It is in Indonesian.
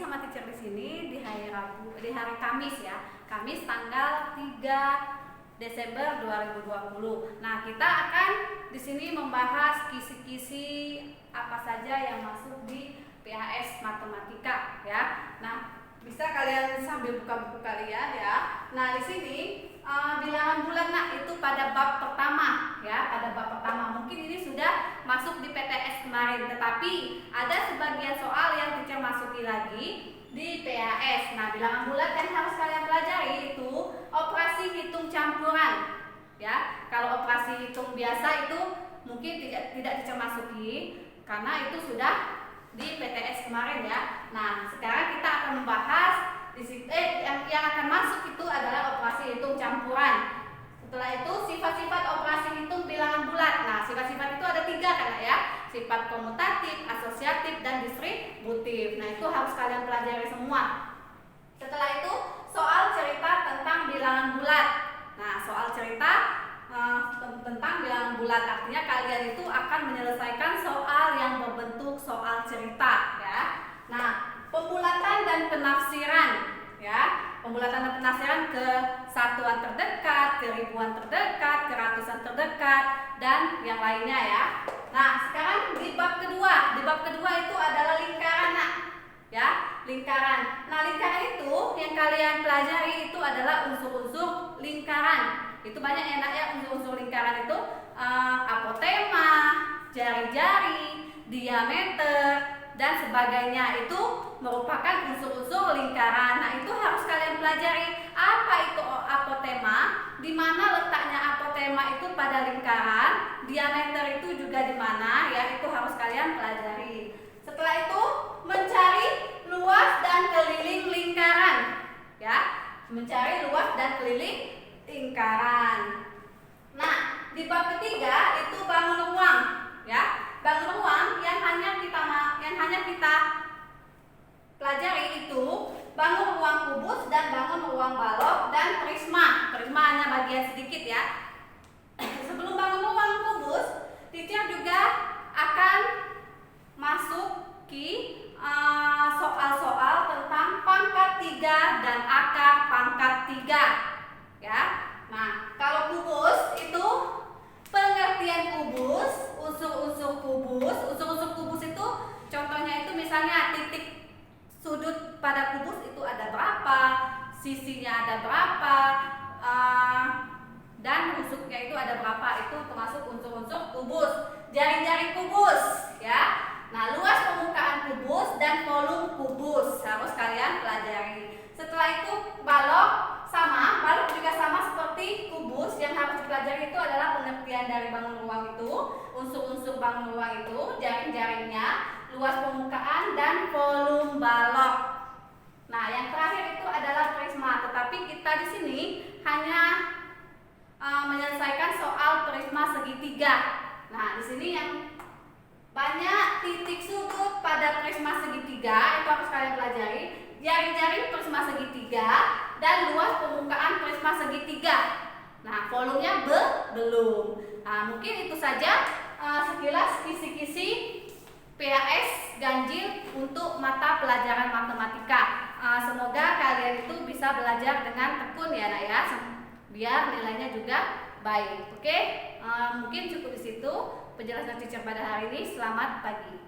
sama teacher di sini di hari Kamis ya. Kamis tanggal 3 Desember 2020. Nah, kita akan di sini membahas kisi-kisi apa saja yang masuk di PAS Matematika ya. Nah, bisa kalian sambil buka buku kalian ya. Nah, di sini bilangan bulat itu pada bab pertama ya, pada bab pertama. Mungkin ini sudah masuk di PTS kemarin, tetapi ada sebagian soal yang teacher masuki lagi di PAS. Nah, bilangan bulat yang harus kalian pelajari itu operasi hitung campuran ya. Kalau operasi hitung biasa itu mungkin tidak teacher masuki karena itu sudah di PTS kemarin ya. Nah, sekarang kita akan membahas yang akan masuk itu adalah operasi hitung campuran. Setelah itu sifat-sifat operasi hitung bilangan bulat. Nah, sifat-sifat itu ada 3 kan ya. Sifat komutatif, asosiatif, dan distributif. Nah, itu harus kalian pelajari semua. Setelah itu soal cerita tentang bilangan bulat. Nah, soal cerita tentang bilangan bulat artinya kalian itu akan menyelesaikan soal yang berbentuk soal cerita ya. Nah, pembulatan dan penafsiran ya. Pembulatan dan penafsiran ke satuan terdekat, ke ribuan terdekat, ke ratusan terdekat, dan yang lainnya ya. Nah, sekarang di bab kedua. Di bab kedua itu adalah lingkaran ya, lingkaran. Nah, lingkaran itu yang kalian pelajari itu adalah unsur-unsur lingkaran. Itu banyak ya unsur-unsur lingkaran itu apotema, jari-jari, diameter, dan sebagainya. Itu merupakan unsur-unsur lingkaran. Nah, itu harus kalian pelajari. Apa itu apotema? Di mana letaknya apotema itu pada lingkaran? Diameter itu juga di mana? Ya, itu harus kalian pelajari. Setelah itu mencari luas dan keliling lingkaran. Ya, mencari luas dan keliling lingkaran. Nah, di bab ketiga itu bangun ruang, ya. Bangun ruang yang hanya kita pelajari itu bangun ruang kubus dan bangun ruang balok dan prisma. Prisma hanya bagian sedikit ya. Sebelum bangun ruang kubus, teacher juga akan masuki soal-soal tentang pangkat 3 dan akar pangkat 3 ya. Nah, kalau kubus itu pengertian kubus, unsur-unsur kubus. Unsur-unsur kubus itu contohnya itu misalnya titik sudut pada kubus itu ada berapa, sisinya ada berapa, dan rusuknya itu ada berapa. Itu termasuk unsur-unsur kubus. Jari-jari kubus ya. Nah, luas permukaan kubus dan volume kubus harus kalian pelajari. Setelah itu balok juga sama seperti kubus. Yang harus dipelajari itu adalah pengertian dari bangun ruang itu, unsur-unsur bangun ruang itu, jaring-jaringnya, luas permukaan, dan volume balok. Nah, yang terakhir itu adalah prisma. Tetapi kita di sini hanya menyelesaikan soal prisma segitiga. Nah, di sini yang banyak titik sudut pada prisma segitiga itu harus kalian pelajari. Jaring-jaring prisma segitiga dan luas permukaan prisma segitiga. Nah, volumenya belum. Nah, mungkin itu saja sekilas kisi-kisi PAS ganjil untuk mata pelajaran matematika. Semoga kalian itu bisa belajar dengan tekun ya nak ya, biar nilainya juga baik. Oke, mungkin cukup di situ penjelasan teacher pada hari ini. Selamat pagi.